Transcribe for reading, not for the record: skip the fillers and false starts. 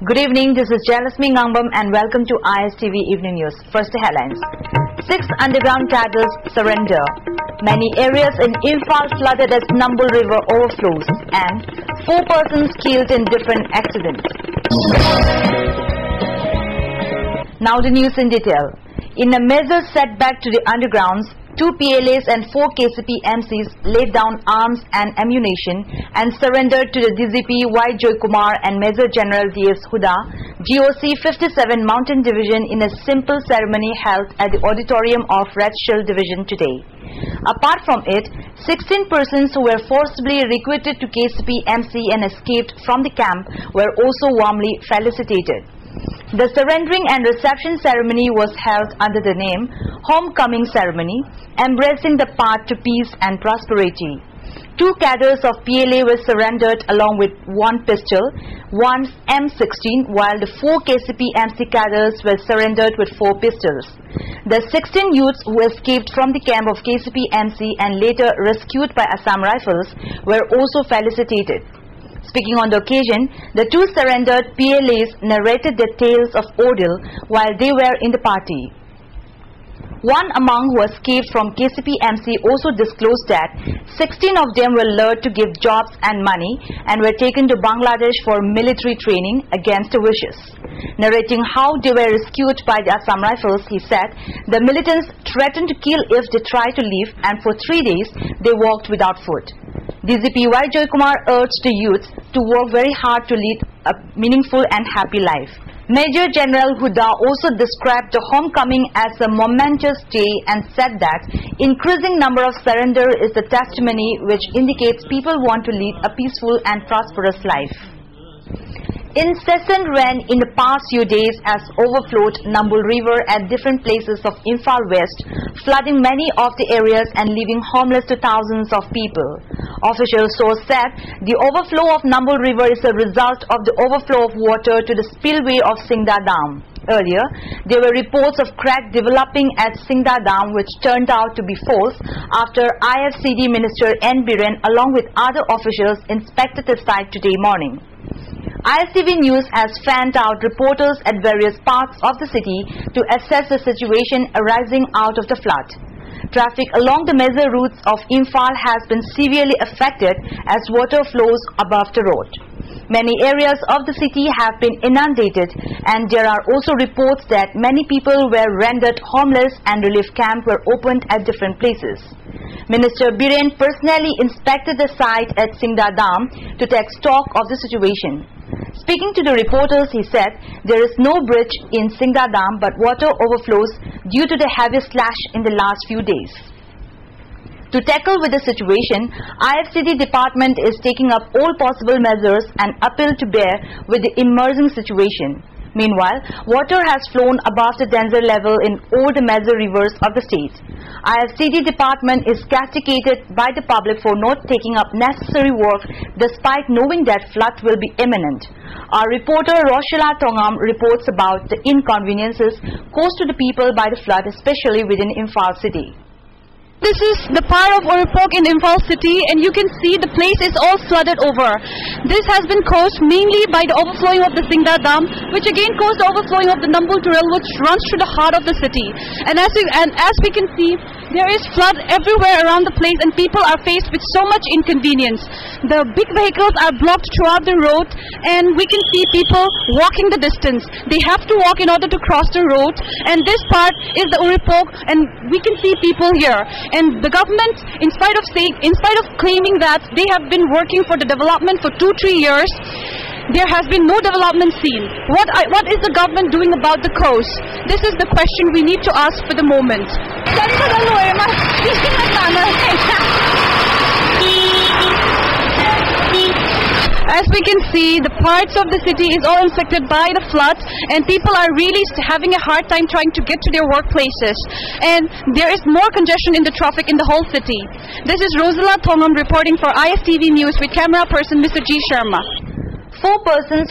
Good evening, this is Jalasmi Ngangbam and welcome to ISTV Evening News. First the headlines. 6 underground cadres surrender. Many areas in Imphal flooded as Nambool River overflows and 4 persons killed in different accidents. Now the news in detail. In a major setback to the undergrounds, 2 PLAs and 4 KCP MCs laid down arms and ammunition and surrendered to the DGP Y. Joykumar and Major General D.S. Huda, GOC 57 Mountain Division in a simple ceremony held at the auditorium of Red Shield Division today. Apart from it, 16 persons who were forcibly recruited to KCP MC and escaped from the camp were also warmly felicitated. The surrendering and reception ceremony was held under the name Homecoming Ceremony, embracing the path to peace and prosperity. 2 cadres of PLA were surrendered along with 1 pistol, 1 M16, while the 4 KCP MC cadres were surrendered with 4 pistols. The 16 youths who escaped from the camp of KCP MC and later rescued by Assam Rifles were also felicitated. Speaking on the occasion, the 2 surrendered PLAs narrated their tales of ordeal while they were in the party. One among who escaped from KCP MC also disclosed that 16 of them were lured to give jobs and money and were taken to Bangladesh for military training against their wishes. Narrating how they were rescued by the Assam Rifles, he said the militants threatened to kill if they tried to leave, and for 3 days they walked without food. DGP Y. Joykumar urged the youth to work very hard to lead a meaningful and happy life. Major General Huda also described the homecoming as a momentous day and said that increasing number of surrender is the testimony which indicates people want to lead a peaceful and prosperous life. Incessant rain in the past few days has overflowed Nambool River at different places of Imphal West, flooding many of the areas and leaving homeless to thousands of people. Official source said the overflow of Nambool River is a result of the overflow of water to the spillway of Singda Dam. Earlier, there were reports of crack developing at Singda Dam which turned out to be false after IFCD Minister N. Biren along with other officials inspected the site today morning. ISTV News has fanned out reporters at various parts of the city to assess the situation arising out of the flood. Traffic along the major routes of Imphal has been severely affected as water flows above the road. Many areas of the city have been inundated, and there are also reports that many people were rendered homeless and relief camps were opened at different places. Minister Biren personally inspected the site at Singda Dam to take stock of the situation. Speaking to the reporters, he said there is no bridge in Singda Dam but water overflows due to the heavy slash in the last few days. To tackle with the situation, IFCD department is taking up all possible measures and appeal to bear with the emerging situation. Meanwhile, water has flown above the danger level in all the major rivers of the state. IFCD department is castigated by the public for not taking up necessary work despite knowing that flood will be imminent. Our reporter Roshila Tongam reports about the inconveniences caused to the people by the flood, especially within Imphal city. This is the part of Oripok in Imphal city, and you can see the place is all flooded over. This has been caused mainly by the overflowing of the Singda Dam, which again caused the overflowing of the Nambool Trail, which runs through the heart of the city. And as we can see, there is flood everywhere around the place, and people are faced with so much inconvenience. The big vehicles are blocked throughout the road, and we can see people walking the distance. They have to walk in order to cross the road, and this part is the Oripok, and we can see people here. And the government, in spite of claiming that they have been working for the development for 2-3 years, there has been no development seen. What is the government doing about the coast? This is the question we need to ask for the moment. As we can see, the parts of the city is all infected by the floods, and people are really having a hard time trying to get to their workplaces. And there is more congestion in the traffic in the whole city. This is Rosila Thongam reporting for ISTV News with camera person Mr. G. Sharma. 4 persons